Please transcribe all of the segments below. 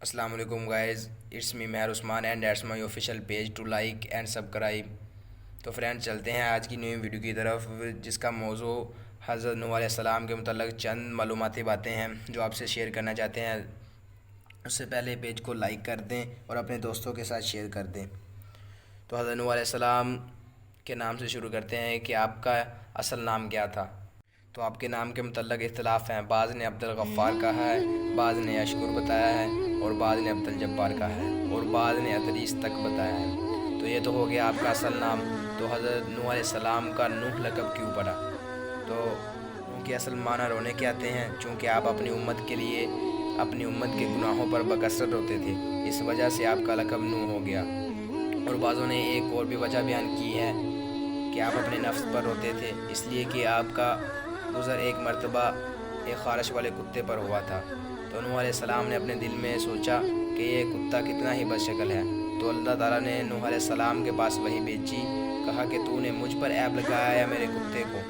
السلام علیکم guys, it's me Mehar Usman and that's my official page to like and subscribe. تو friend چلتے ہیں آج کی نئی ویڈیو کی طرف، جس کا موضوع حضرت نوح علیہ السلام کے متعلق چند معلوماتی باتیں ہیں جو آپ سے شیئر کرنا چاہتے ہیں۔ اس سے پہلے پیج کو لائک کر دیں اور اپنے دوستوں کے ساتھ شیئر کر دیں۔ تو حضرت نوح علیہ السلام کے نام سے شروع کرتے ہیں کہ آپ کا اصل نام کیا تھا۔ تو آپ کے نام کے متعلق اختلاف ہیں، بعض نے عبد الغفار کہا ہے، بعض نے اشکر بتایا ہے، اور بعض نے عبد الجبار کہا ہے، اور بعض نے ادریس تک بتایا ہے۔ تو یہ تو ہو گیا آپ کا اصل نام۔ تو حضرت نوح علیہ السلام کا نوح لقب کیوں پڑا؟ تو ان کے اصل معنی رونے کے آتے ہیں، چونکہ آپ اپنی امت کے لیے اپنی امت کے گناہوں پر بکثرت روتے تھے، اس وجہ سے آپ کا لقب نوح ہو گیا۔ اور بعضوں نے ایک اور بھی وجہ بیان کی ہے کہ آپ اپنے نفس پر روتے تھے، اس لیے کہ آپ کا گزر ایک مرتبہ ایک خارش والے کتے پر ہوا تھا۔ تو نوح علیہ السلام نے اپنے دل میں سوچا کہ یہ کتا کتنا ہی بد شکل ہے۔ تو اللہ تعالیٰ نے نوح علیہ السلام کے پاس وحی بھیجی، کہا کہ تو نے مجھ پر عیب لگایا یا میرے کتے کو؟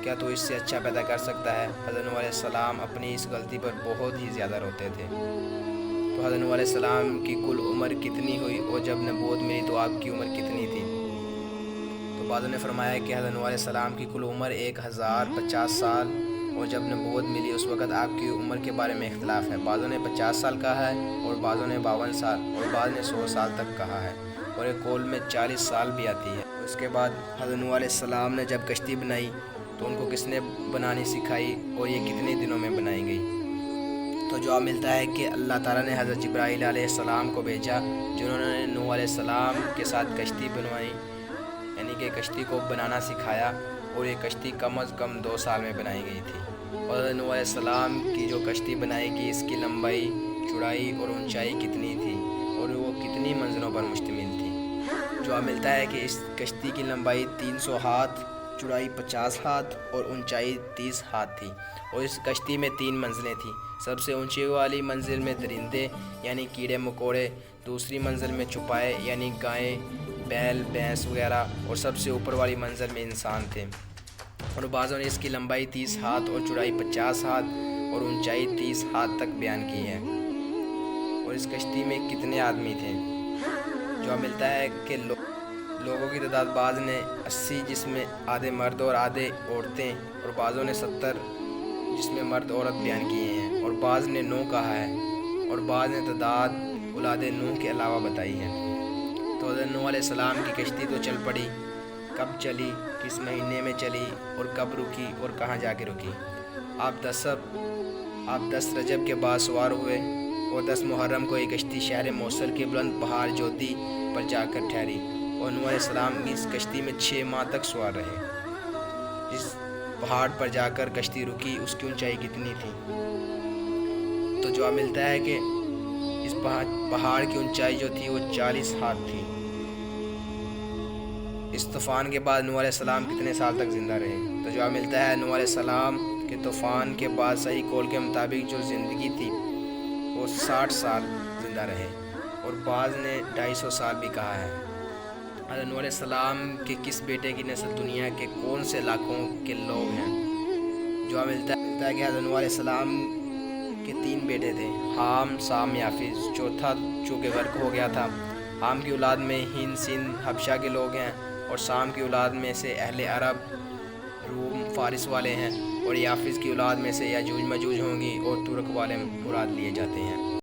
کیا تو اس سے اچھا پیدا کر سکتا ہے؟ حضرت نوح علیہ السلام اپنی اس غلطی پر بہت ہی زیادہ روتے تھے۔ تو حضرت نوح علیہ السلام کی کل عمر کتنی ہوئی اور جب نبوت ملی تو آپ کی عمر کتنی تھی؟ تو بعضوں نے فرمایا کہ حضرت نوح علیہ السلام کی کل عمر 1050 سال، اور جب نبوت ملی اس وقت آپ کی عمر کے بارے میں اختلاف ہے، بعضوں نے 50 سال کہا ہے اور بعضوں نے 52 سال اور بعض نے 100 سال تک کہا ہے، اور ایک قول میں 40 سال بھی آتی ہے۔ اس کے بعد حضرت نوح علیہ السلام نے جب کشتی بنائی تو ان کو کس نے بنانی سکھائی اور یہ کتنے دنوں میں بنائی گئی؟ تو جواب ملتا ہے کہ اللہ تعالیٰ نے حضرت جبرائیل علیہ السلام کو بھیجا، جنہوں نے نوح علیہ السلام کے ساتھ کشتی بنوائی، یعنی کہ کشتی کو بنانا سکھایا، اور یہ کشتی کم از کم 2 سال میں بنائی گئی تھی۔ اور نوح علیہ السلام کی جو کشتی بنائی گئی، اس کی لمبائی، چوڑائی اور اونچائی کتنی تھی اور وہ کتنی منزلوں پر مشتمل تھی؟ جو ملتا ہے کہ اس کشتی کی لمبائی 300 ہاتھ، چوڑائی 50 ہاتھ اور اونچائی 30 ہاتھ تھی، اور اس کشتی میں 3 منزلیں تھیں۔ سب سے اونچی والی منزل میں درندے یعنی کیڑے مکوڑے، دوسری منزل میں چوپائے یعنی گائیں، بیل، بھینس وغیرہ، اور سب سے اوپر والی منزل میں انسان تھے۔ اور بعضوں نے اس کی لمبائی 30 ہاتھ اور چوڑائی 50 ہاتھ اور اونچائی 30 ہاتھ تک بیان کی ہے۔ اور اس کشتی میں کتنے آدمی تھے؟ جو ملتا ہے کہ لوگوں کی تعداد بعض نے 80، جس میں آدھے مرد اور آدھے عورتیں، اور بعضوں نے 70، جس میں مرد عورت بیان کیے ہیں، اور بعض نے 9 کہا ہے، اور بعض نے تعداد اولاد نوح کے علاوہ بتائی ہے۔ تو حضرت نوح علیہ السلام کی کشتی تو چل پڑی، کب چلی، کس مہینے میں چلی، اور کب رکی اور کہاں جا کے رکی؟ آپ 10 رجب کے بعد سوار ہوئے، اور 10 محرم کو یہ کشتی شہر موصل کے بلند پہاڑ جودی پر جا کر ٹھہری، اور نوح علیہ السلام اس کشتی میں 6 ماہ تک سوار رہے۔ جس پہاڑ پر جا کر کشتی رکی اس کی اونچائی کتنی تھی؟ تو جواب ملتا ہے کہ اس پہاڑ کی اونچائی جو تھی وہ 40 ہاتھ تھی۔ اس طوفان کے بعد نوح علیہ السلام کتنے سال تک زندہ رہے؟ تو جواب ملتا ہے نوح علیہ السلام کے طوفان کے بعد صحیح قول کے مطابق جو زندگی تھی وہ 60 سال زندہ رہے، اور بعض نے 250 سال بھی کہا ہے۔ حضرت نوح علیہ السلام کے کس بیٹے کی نسل دنیا کے کون سے علاقوں کے لوگ ہیں؟ جو ملتا ہے کہ حضرت نوح علیہ السلام کے 3 بیٹے تھے، حام، سام، یافز۔ چوتھا چونکہ غرق ہو گیا تھا۔ حام کی اولاد میں ہند، سندھ، حبشہ کے لوگ ہیں، اور سام کی اولاد میں سے اہل عرب، روم، فارس والے ہیں، اور یافز کی اولاد میں سے یاجوج ماجوج ہوں گی، اور ترک والے مراد لیے جاتے ہیں۔